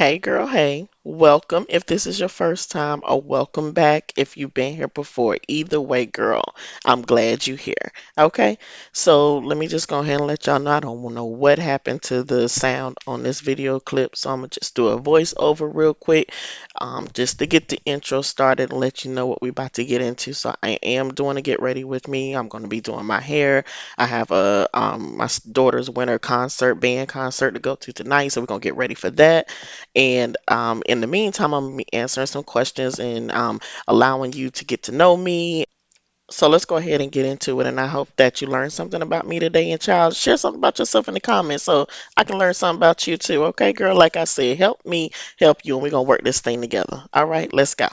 Hey girl, hey. Welcome if this is your first time, or welcome back if you've been here before. Either way, girl, I'm glad you're here. Okay? So let me just go ahead and let y'all know I don't know what happened to the sound on this video clip. So I'm gonna just do a voiceover real quick, just to get the intro started and let you know what we're about to get into. So I am doing a get ready with me. I'm gonna be doing my hair. I have a my daughter's winter concert, band concert to go to tonight, so we're gonna get ready for that. And in the meantime, I'm gonna be answering some questions and allowing you to get to know me. So let's go ahead and get into it. And I hope that you learned something about me today. And child, share something about yourself in the comments so I can learn something about you too. Okay, girl? Like I said, help me help you, and we're gonna work this thing together. All right, let's go.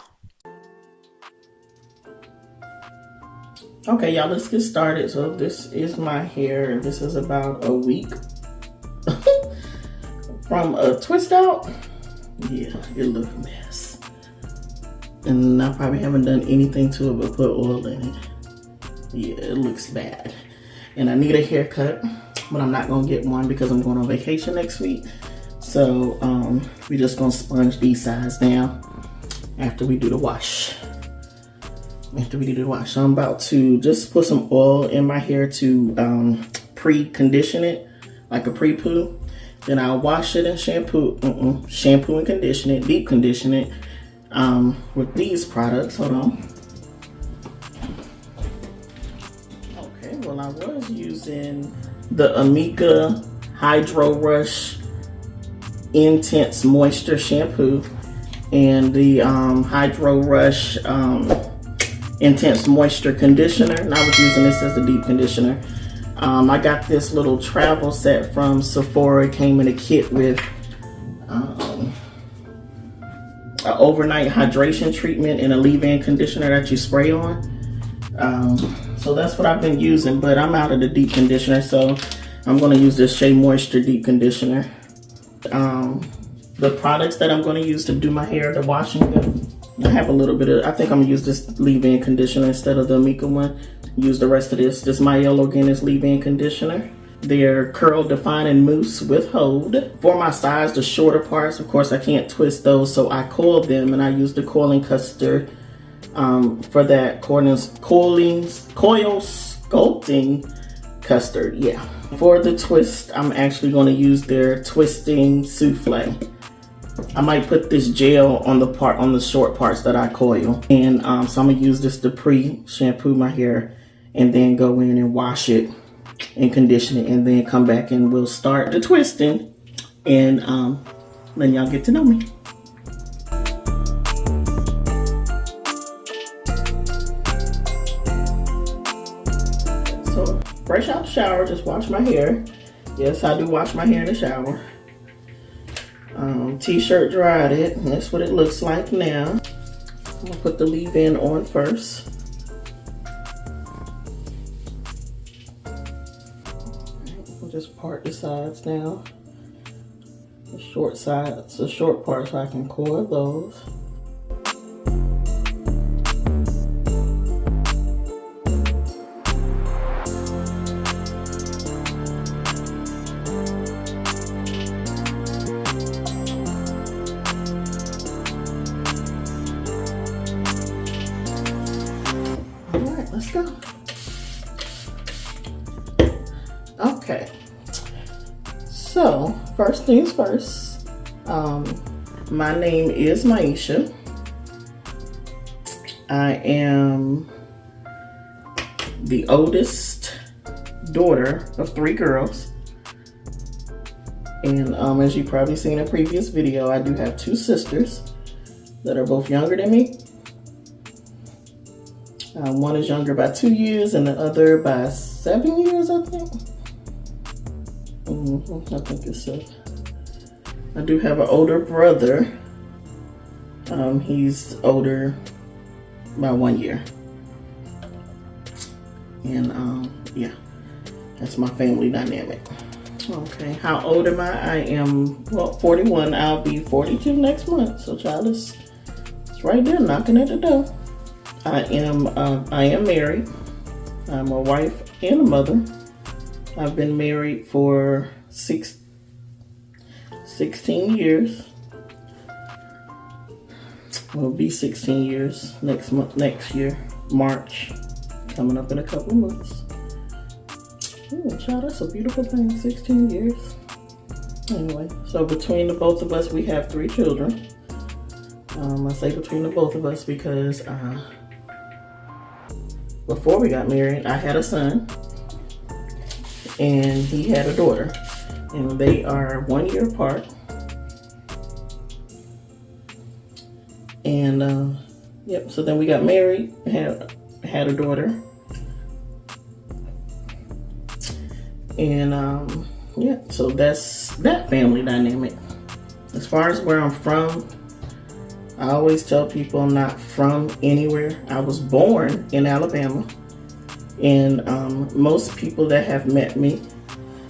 Okay, y'all, let's get started. So this is my hair, and this is about a week from a twist out. Yeah, it looked a mess. And I probably haven't done anything to it but put oil in it. Yeah, it looks bad. And I need a haircut, but I'm not gonna get one because I'm going on vacation next week. So we're just gonna sponge these sides down after we do the wash. So I'm about to just put some oil in my hair to pre-condition it, like a pre-poo. Then I'll wash it and shampoo and condition it, deep condition it with these products. Hold on. Okay, well, I was using the Amika Hydro Rush Intense Moisture Shampoo and the Hydro Rush Intense Moisture Conditioner, and I was using this as the deep conditioner. I got this little travel set from Sephora. It came in a kit with an overnight hydration treatment and a leave-in conditioner that you spray on. So that's what I've been using, but I'm out of the deep conditioner, so I'm going to use this Shea Moisture deep conditioner. The products that I'm going to use to do my hair, the washing them, I have a little bit of, I think I'm going to use this leave-in conditioner instead of the Amika one. Use the rest of this. This My Yellow Guinness leave-in conditioner. They're curl defining mousse with hold. For my sides, the shorter parts, of course I can't twist those, so I coiled them, and I used the coiling custard for that coil sculpting custard. Yeah. For the twist, I'm actually going to use their twisting souffle. I might put this gel on the short parts that I coil, and so I'm gonna use this to pre-shampoo my hair, and then go in and wash it and condition it, and then come back and we'll start the twisting, and then y'all get to know me. So fresh out the shower, just wash my hair. Yes, I do wash my hair in the shower. T-shirt dried it, and that's what it looks like now. I'm gonna put the leave-in on first. I'll just part the sides now. The short sides, the short parts, so I can coil those. Let's go. Okay. So, first things first. My name is Myeshia. I am the oldest daughter of 3 girls. And as you probably seen in a previous video, I do have 2 sisters that are both younger than me. One is younger by 2 years and the other by 7 years, I think. I think it's 7. I do have an older brother. He's older by 1 year. And yeah, that's my family dynamic. Okay, how old am I? I am, well, 41. I'll be 42 next month. So child, it's right there knocking at the door. I am married. I'm a wife and a mother. I've been married for 16 years. It'll be 16 years next year, March, coming up in a couple months. Ooh, child, that's a beautiful thing, 16 years. Anyway, so between the both of us, we have 3 children. I say between the both of us because before we got married, I had a son and he had a daughter, and they are 1 year apart. And yep, so then we got married, had a daughter, and yeah, so that's that family dynamic. As far as where I'm from, I always tell people I'm not from anywhere. I was born in Alabama, and most people that have met me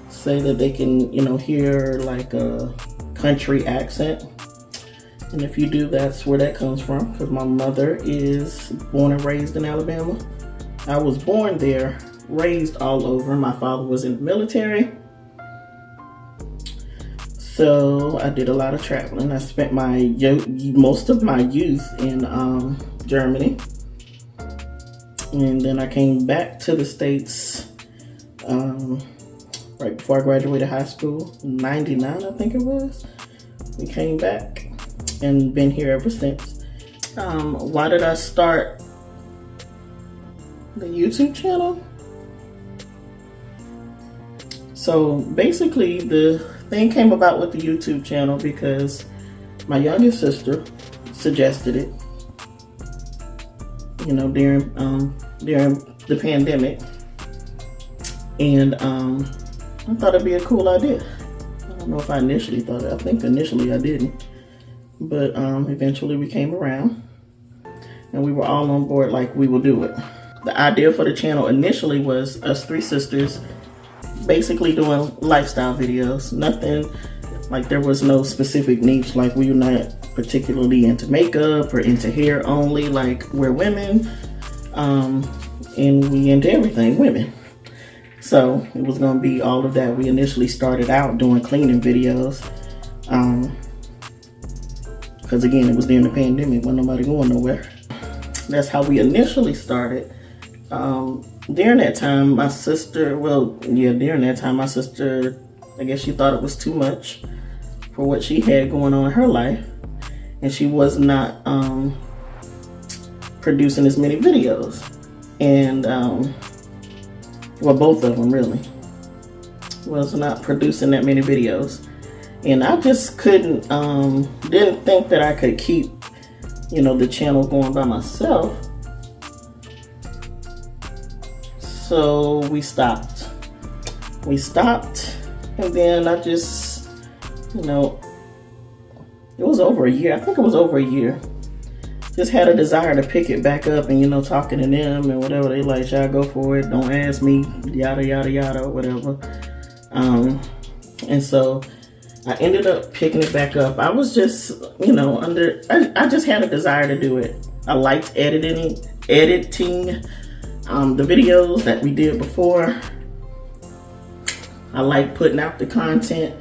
say that they can, hear like a country accent. And if you do, that's where that comes from, because my mother is born and raised in Alabama. I was born there, raised all over. My father was in the military. So I did a lot of traveling. I spent most of my youth in Germany. And then I came back to the States right before I graduated high school, 99 I think it was. We came back and been here ever since. Why did I start the YouTube channel? So basically the thing came about with the YouTube channel because my youngest sister suggested it, during the pandemic, and I thought it'd be a cool idea. I don't know if I initially thought it. I think initially I didn't, but eventually we came around and we were all on board, like we will do it. The idea for the channel initially was us 3 sisters basically doing lifestyle videos. Nothing, like there was no specific niche, like we were not particularly into makeup or into hair only, like we're women, and we into everything women. So it was going to be all of that. We initially started out doing cleaning videos, because again, it was during the pandemic when nobody going nowhere. That's how we initially started. During that time, my sister, I guess she thought it was too much for what she had going on in her life, and she was not producing as many videos. And both of them really was not producing that many videos, and I just didn't think that I could keep the channel going by myself. So we stopped, and then I just, it was over a year. I think it was over a year. Just had a desire to pick it back up and, talking to them and whatever. They like, should I go for it? Don't ask me, yada, yada, yada, whatever. And so I ended up picking it back up. I was just, I just had a desire to do it. I liked editing the videos that we did before. I like putting out the content.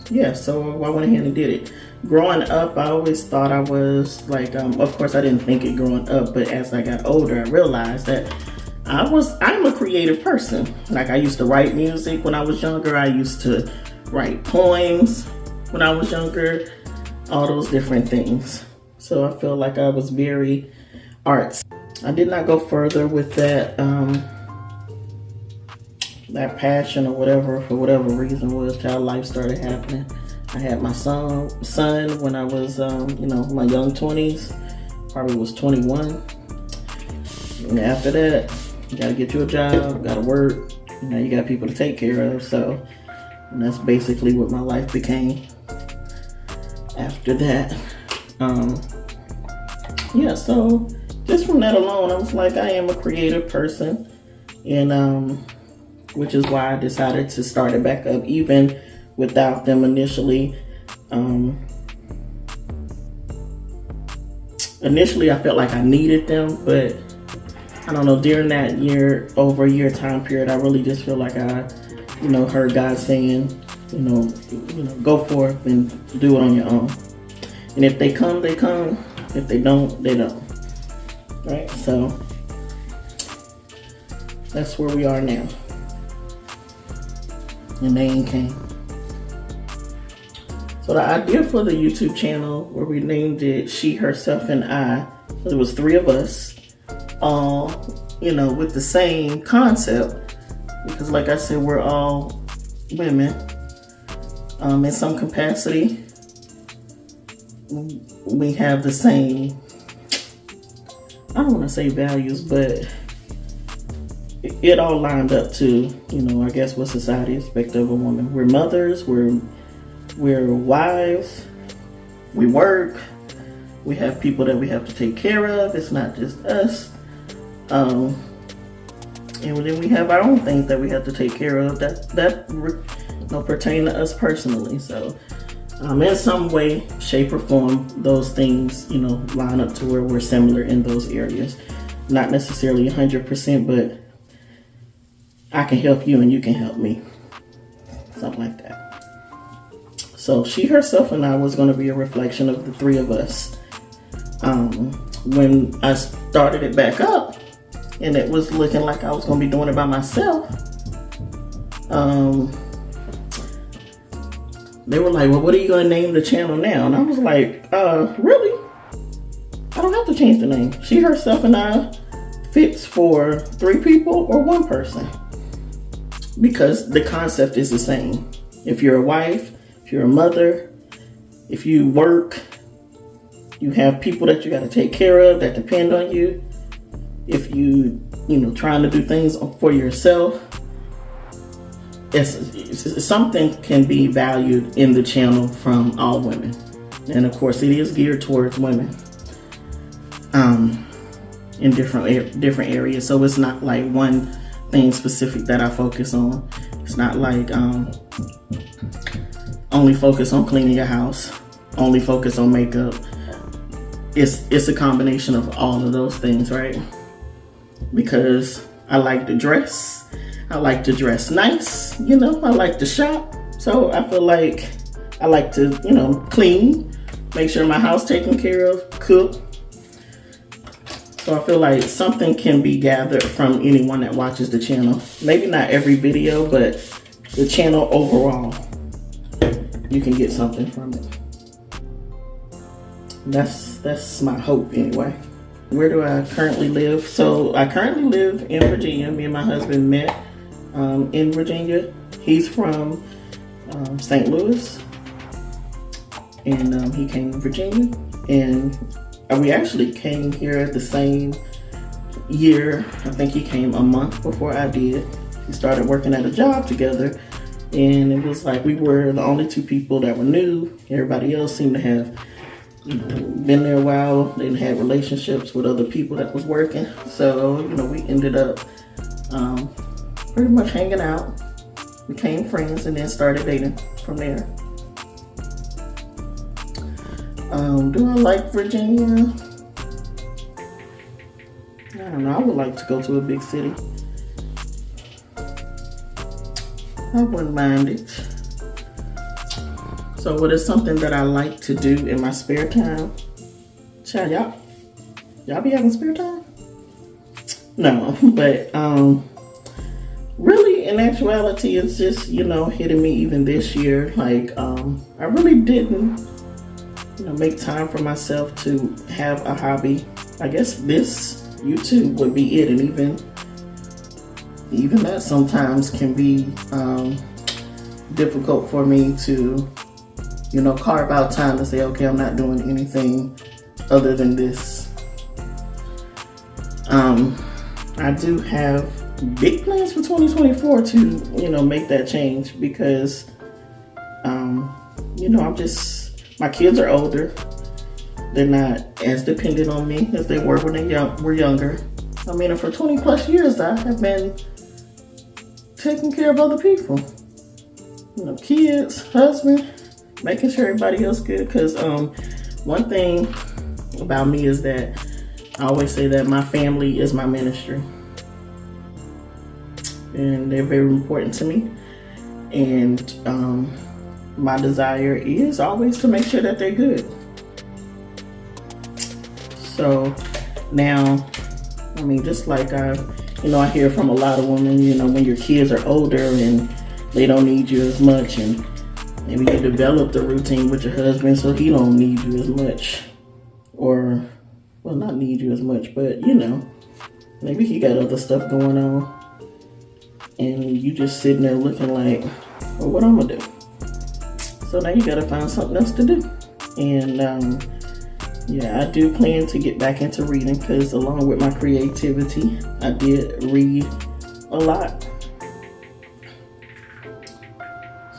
Yeah, so I went ahead and did it. Growing up, I always thought I was like, of course I didn't think it growing up, but as I got older, I realized that I'm a creative person. Like I used to write music when I was younger. I used to write poems when I was younger, all those different things. So I feel like I was very artsy. I did not go further with that that passion or whatever, for whatever reason was, child life started happening. I had my son when I was, my young 20s, probably was 21. And after that, you gotta get you a job, gotta work, you got people to take care of. So, and that's basically what my life became after that. Yeah, so just from that alone, I was like, I am a creative person, and which is why I decided to start it back up, even without them initially. Initially, I felt like I needed them, but I don't know, during that over a year time period, I really just feel like I, heard God saying, go forth and do it on your own. And if they come, they come. If they don't, they don't. Right? So that's where we are now. And they ain't came. So the idea for the YouTube channel, where we named it She, Herself, and I, it was 3 of us, all, with the same concept. Because like I said, we're all women. In some capacity, we have the same, I don't want to say values, but it all lined up to, I guess what society expects of a woman. We're mothers, we're wives, we work, we have people that we have to take care of. It's not just us. And then we have our own things that we have to take care of that pertain to us personally. So in some way, shape, or form, those things, line up to where we're similar in those areas. Not necessarily 100%, but I can help you and you can help me. Something like that. So She, Herself, and I was going to be a reflection of the 3 of us. When I started it back up, and it was looking like I was going to be doing it by myself, they were like, well, what are you going to name the channel now? And I was like, really? I don't have to change the name. She, Herself, and I fits for 3 people or 1 person. Because the concept is the same. If you're a wife, if you're a mother, if you work, you have people that you got to take care of that depend on you. If you trying to do things for yourself, it's something can be valued in the channel from all women. And of course, it is geared towards women in different areas. So it's not like one thing specific that I focus on. It's not like only focus on cleaning your house, only focus on makeup. It's a combination of all of those things, right? Because I like to dress. I like to dress nice, I like to shop. So I feel like I like to, clean, make sure my house taken care of, cook. So I feel like something can be gathered from anyone that watches the channel. Maybe not every video, but the channel overall, you can get something from it. That's my hope anyway. Where do I currently live? So I currently live in Virginia. Me and my husband met in Virginia. He's from St. Louis, and he came to Virginia, and we actually came here at the same year. I think he came a month before I did. We started working at a job together, and it was like we were the only 2 people that were new. Everybody else seemed to have been there a while. They had relationships with other people that was working. So, we ended up pretty much hanging out, became friends, and then started dating from there. Do I like Virginia? I don't know. I would like to go to a big city. I wouldn't mind it. So what is something that I like to do in my spare time? Child, y'all be having spare time? No, but really in actuality, it's just, hitting me even this year. Like, I really didn't, make time for myself to have a hobby. I guess this YouTube would be it. And even that sometimes can be difficult for me to, carve out time to say, okay, I'm not doing anything other than this. I do have big plans for 2024 to, make that change because, my kids are older. They're not as dependent on me as they were when they were younger. I mean, for 20 plus years, I have been taking care of other people. Kids, husband, making sure everybody else good. Because one thing about me is that I always say that my family is my ministry. And they're very important to me. And my desire is always to make sure that they're good. So now, I mean, just like I hear from a lot of women, when your kids are older and they don't need you as much, and maybe you develop the routine with your husband so he don't need you as much, or, well, not need you as much, but maybe he got other stuff going on, and you just sitting there looking like, well, what I'm gonna do? So now you gotta find something else to do. And yeah, I do plan to get back into reading, because along with my creativity, I did read a lot.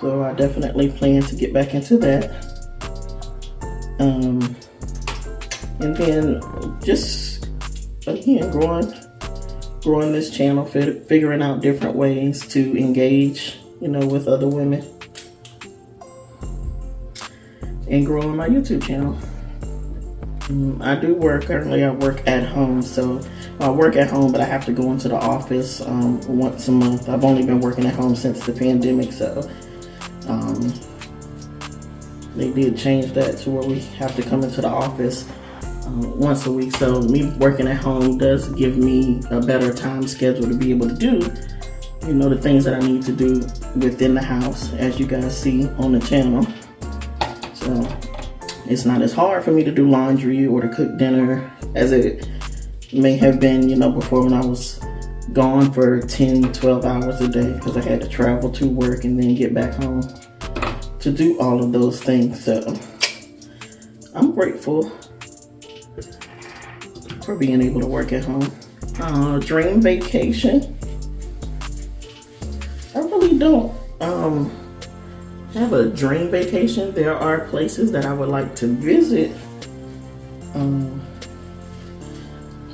So I definitely plan to get back into that. And then just, again, growing this channel, figuring out different ways to engage, with other women. And growing my YouTube channel. I do work, currently I work at home, so I work at home, but I have to go into the office once a month. I've only been working at home since the pandemic, so they did change that to where we have to come into the office once a week. So me working at home does give me a better time schedule to be able to do, the things that I need to do within the house, as you guys see on the channel. So it's not as hard for me to do laundry or to cook dinner as it may have been, before, when I was gone for 10, 12 hours a day, because I had to travel to work and then get back home to do all of those things. So I'm grateful for being able to work at home. Dream vacation. I really don't have a dream vacation. There are places that I would like to visit. I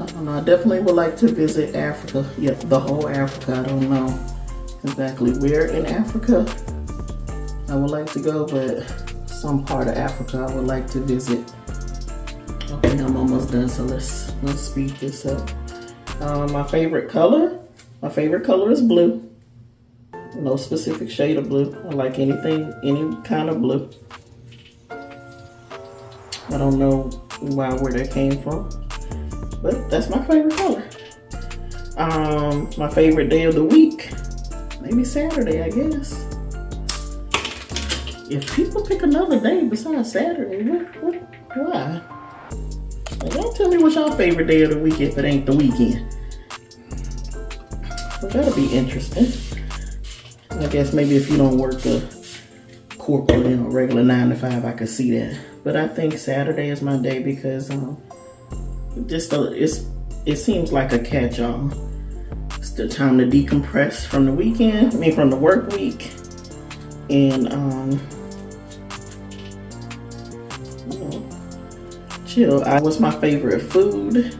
don't know. I definitely would like to visit Africa. Yeah, the whole Africa. I don't know exactly where in Africa I would like to go, but some part of Africa I would like to visit. Okay, I'm almost done, so let's speed this up. My favorite color is blue. No specific shade of blue. I like any kind of blue. I don't know where that came from, but that's my favorite color. My favorite day of the week, maybe Saturday, I guess. If people pick another day besides Saturday, why? Like, don't tell me what's your favorite day of the week if it ain't the weekend. Well, that'll be interesting. I guess maybe if you don't work a corporate, regular 9 to 5, I could see that. But I think Saturday is my day because it seems like a catch-all. It's the time to decompress from the weekend, from the work week, and chill. What's my favorite food?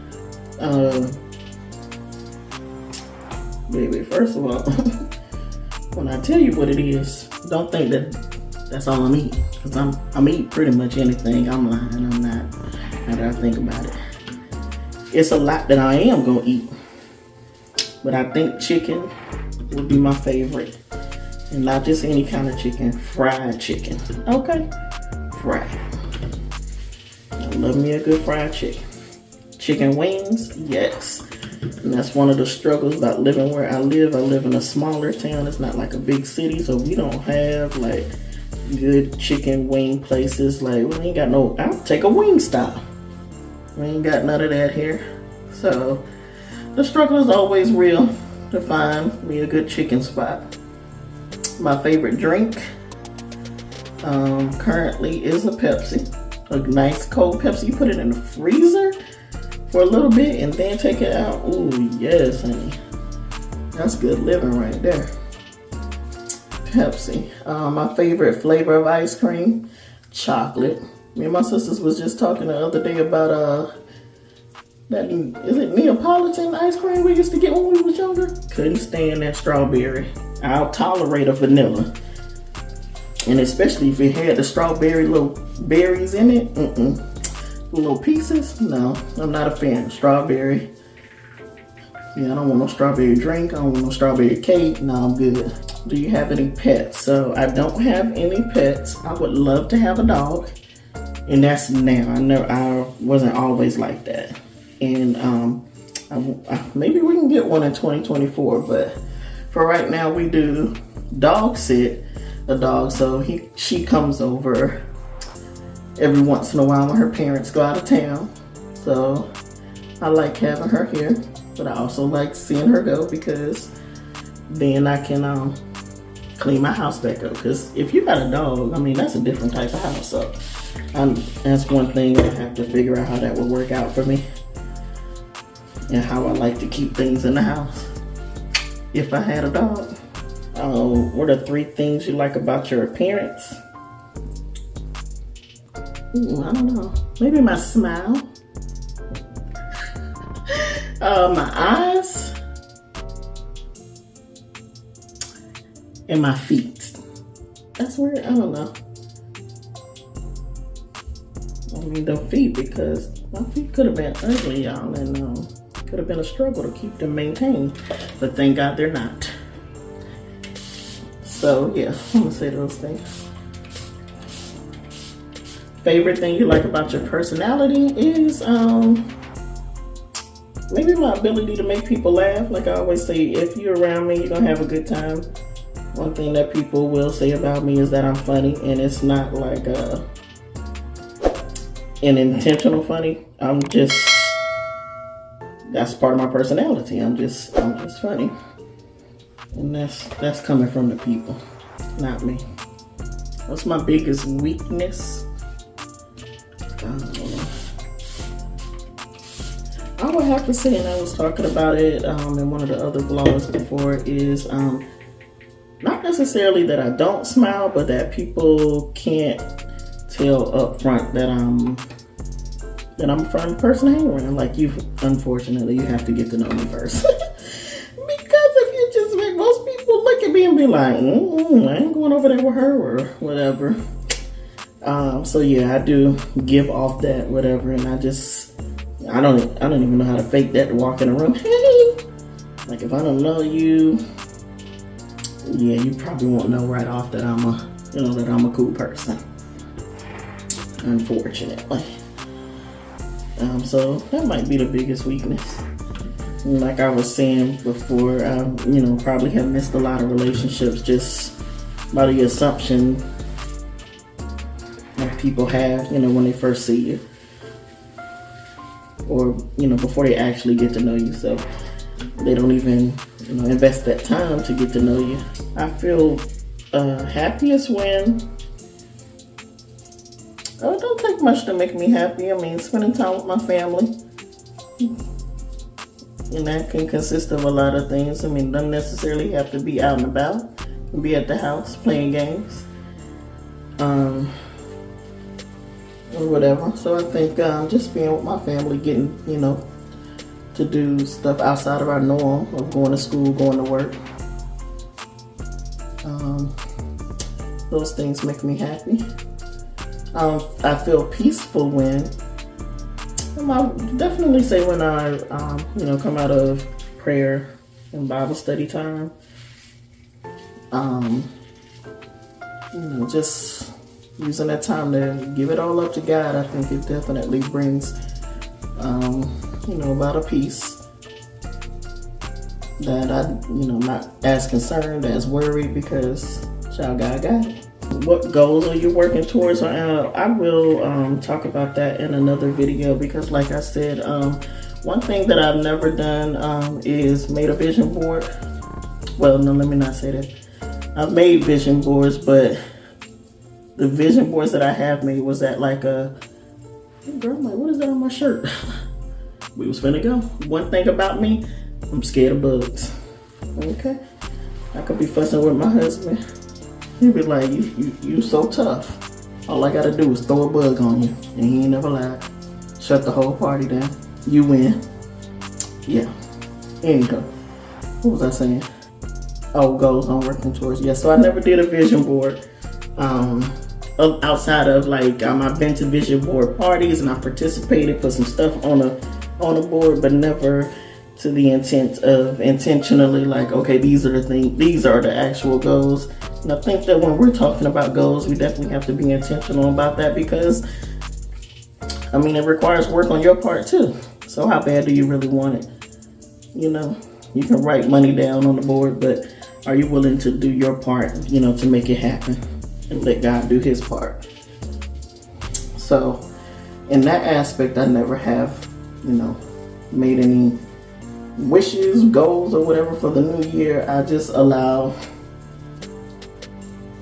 Baby, first of all, when I tell you what it is, don't think that that's all I'm eating, because I'm eating pretty much anything. I'm lying. I'm not. Now that I think about it, it's a lot that I am gonna eat, but I think chicken would be my favorite, and not just any kind of chicken. Fried chicken, okay? Fried. I love me a good fried chicken. Chicken wings, yes. And that's one of the struggles about living where I live. I live in a smaller town. It's not like a big city, so we don't have like good chicken wing places. Like, we ain't got no, I'll take a Wingstop. We ain't got none of that here. So the struggle is always real to find me a good chicken spot. My favorite drink currently is a Pepsi. A nice cold Pepsi. You put it in the freezer for a little bit and then take it out. Ooh, yes, honey. That's good living right there. Pepsi. My favorite flavor of ice cream, chocolate. Me and my sisters was just talking the other day about that, is it Neapolitan ice cream we used to get when we was younger? Couldn't stand that strawberry. I'll tolerate a vanilla. And especially if it had the strawberry little berries in it. Little pieces. No, I'm not a fan of strawberry. Yeah, I don't want no strawberry drink. I don't want no strawberry cake. No, I'm good. Do you have any pets? So I don't have any pets. I would love to have a dog, and that's now. I wasn't always like that, and maybe we can get one in 2024. But for right now, we do dog sit a dog. So she comes over every once in a while when her parents go out of town. So I like having her here, but I also like seeing her go because then I can clean my house back up. Because if you got a dog, I mean, that's a different type of house. So that's one thing I have to figure out how that would work out for me and how I like to keep things in the house if I had a dog. What are 3 things you like about your appearance? I don't know. Maybe my smile. My eyes. And my feet. That's weird. I don't know. I mean, the feet, because my feet could have been ugly, y'all, and could have been a struggle to keep them maintained. But thank God they're not. So yeah, I'm gonna say those things. Favorite thing you like about your personality is maybe my ability to make people laugh. Like I always say, if you're around me, you're gonna have a good time. One thing that people will say about me is that I'm funny, and it's not like an intentional funny. That's part of my personality. I'm just funny, and that's coming from the people, not me. What's my biggest weakness? I would have to say, and I was talking about it in one of the other vlogs before, is not necessarily that I don't smile, but that people can't tell up front that I'm a fun person to hang around. Like unfortunately, you have to get to know me first. Because if you just make most people look at me and be like, I ain't going over there with her or whatever. So yeah, I do give off that whatever, and I don't even know how to fake that to walk in a room. Hey, like if I don't know you, yeah, you probably won't know right off that I'm a cool person. Unfortunately. So that might be the biggest weakness. Like I was saying before, probably have missed a lot of relationships just by the assumption that people have, when they first see you. Or, before they actually get to know you. So they don't even, invest that time to get to know you. I feel happiest when it don't take much to make me happy. I mean, spending time with my family. And that can consist of a lot of things. I mean, doesn't necessarily have to be out and about. You can be at the house playing games. Or whatever. So I think just being with my family, getting, to do stuff outside of our norm of going to school, going to work. Those things make me happy. I feel peaceful when, I definitely say when I, come out of prayer and Bible study time. Just using that time to give it all up to God. I think it definitely brings, about a peace that I'm not as concerned, as worried, because child, God got it. What goals are you working towards? I will talk about that in another video, because like I said, one thing that I've never done is made a vision board. Well, no, let me not say that. I've made vision boards, but the vision boards that I have made was at like girl, I'm like, what is that on my shirt? We was finna go. One thing about me, I'm scared of bugs. Okay? I could be fussing with my husband. He'd be like, you so tough. All I gotta do is throw a bug on you. And he ain't never lied. Shut the whole party down. You win. Yeah. Anywho. What was I saying? Oh, goals I'm working towards. Yeah, so I never did a vision board. Outside of like, I've been to vision board parties and I participated, put some stuff on a board, but never to the intent of intentionally, like, okay, these are the things, these are the actual goals. And I think that when we're talking about goals, we definitely have to be intentional about that, because I mean, it requires work on your part too. So how bad do you really want it? You know, you can write money down on the board, but are you willing to do your part, you know, to make it happen and let God do his part? So in that aspect, I never have, you know, made any wishes, goals, or whatever for the new year. I just allow,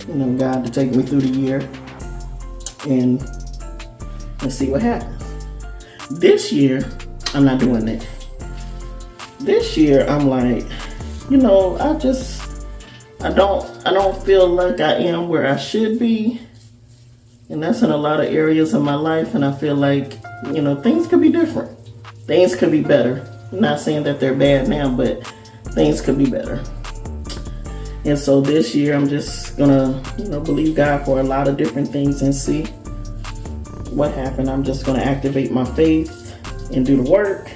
you know, God to take me through the year and see what happens. This year, I'm not doing that. This year, I'm like, you know, I don't feel like I am where I should be. And that's in a lot of areas of my life. And I feel like, you know, things could be different. Things could be better. I'm not saying that they're bad now, but things could be better. And so this year, I'm just gonna, you know, believe God for a lot of different things and see what happened. I'm just gonna activate my faith and do the work,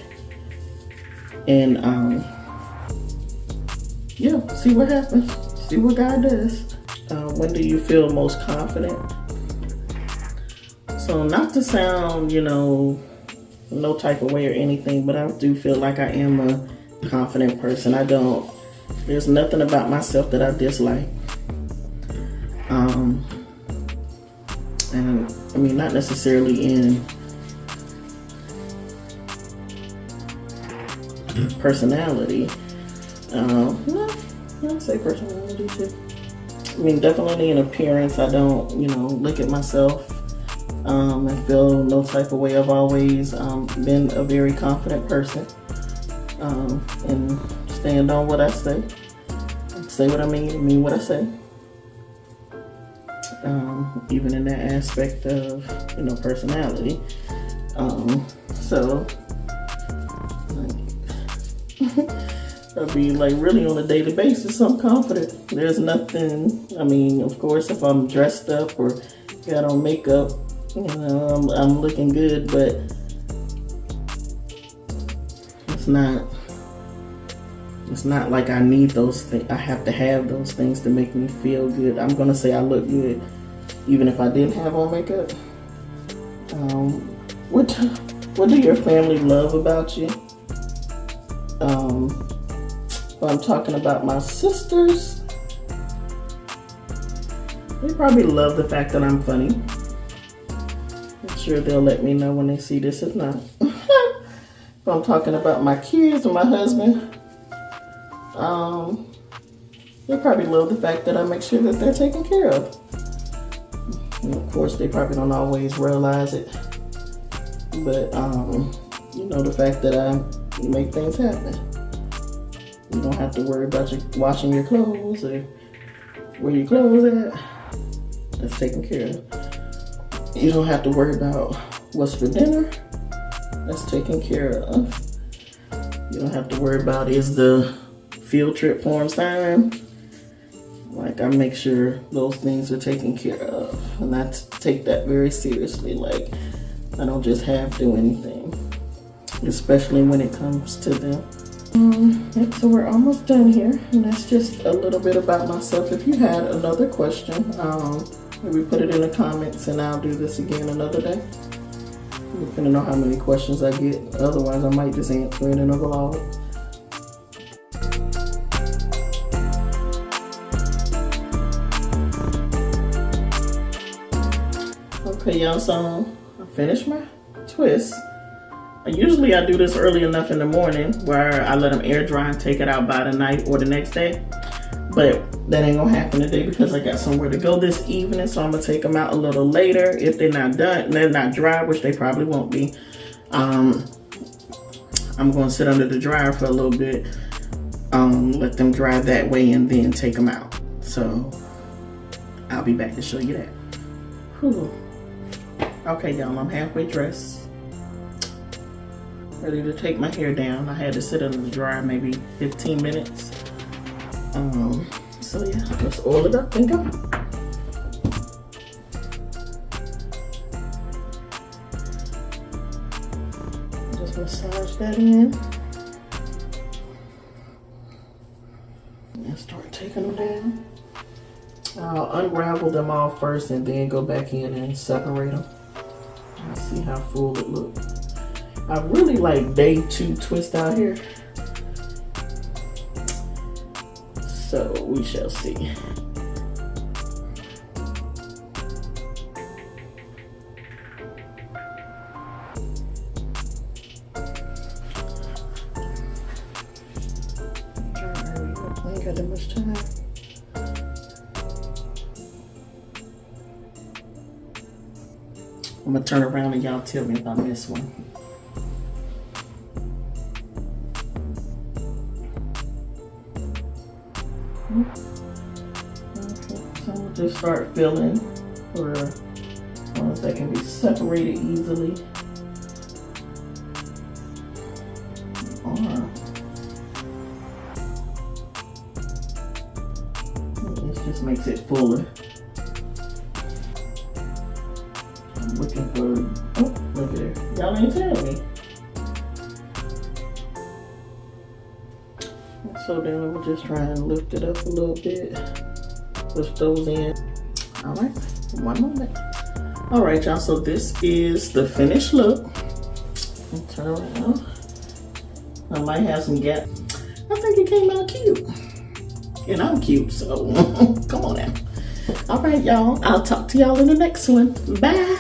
and yeah, see what happens. See what God does. When do you feel most confident? So not to sound, you know, no type of way or anything, but I do feel like I am a confident person. There's nothing about myself that I dislike. And I mean, not necessarily in personality. I'd say personality too. I mean, definitely in appearance, I don't, you know, look at myself and feel no type of way. I've always been a very confident person, and stand on what I say what I mean what I say. Even in that aspect of, you know, personality. So like, I'll be like really on a daily basis, I'm confident. There's nothing, I mean, of course, if I'm dressed up or got on makeup, you know, I'm looking good, but it's not like I need those things. I have to have those things to make me feel good. I'm gonna say I look good even if I didn't have on makeup. What do your family love about you? If I'm talking about my sisters, they probably love the fact that I'm funny. I'm sure they'll let me know when they see this. If not, if I'm talking about my kids or my husband, they probably love the fact that I make sure that they're taken care of. And of course, they probably don't always realize it, but you know, the fact that I make things happen. You don't have to worry about washing your clothes or where your clothes at. That's taken care of. You don't have to worry about what's for dinner. That's taken care of. You don't have to worry about is the field trip forms time. Like, I make sure those things are taken care of, and I take that very seriously. Like, I don't just have to do anything, especially when it comes to them. Yep, so we're almost done here, and that's just a little bit about myself. If you had another question, maybe put it in the comments, and I'll do this again another day. Depending on how many questions I get. Otherwise, I might just answer it in a vlog. Okay, y'all, so I finished my twist. Usually I do this early enough in the morning where I let them air dry and take it out by the night or the next day. But that ain't gonna happen today because I got somewhere to go this evening, so I'm gonna take them out a little later. If they're not done, they're not dry, which they probably won't be. I'm gonna sit under the dryer for a little bit, let them dry that way, and then take them out. So I'll be back to show you that. Whew. Okay, y'all, I'm halfway dressed. Ready to take my hair down. I had to sit under the dryer maybe 15 minutes. So yeah, let's oil it up and go. Just massage that in. And start taking them down. I'll unravel them all first and then go back in and separate them. And see how full it looks. I really like day 2 twist out here. So we shall see. I ain't got that much time. I'm gonna turn around and y'all tell me if I miss one. Okay, so I'm gonna just start filling for ones that can be separated easily. Or this just makes it fuller. I'm looking for, oh, look at it. Y'all ain't tell me. So then we'll just try and lift it up a little bit. Push those in. All right, one moment. All right, y'all, so this is the finished look. Turn around. I might have some gap. I think it came out cute. And I'm cute, so come on now. All right, y'all. I'll talk to y'all in the next one. Bye.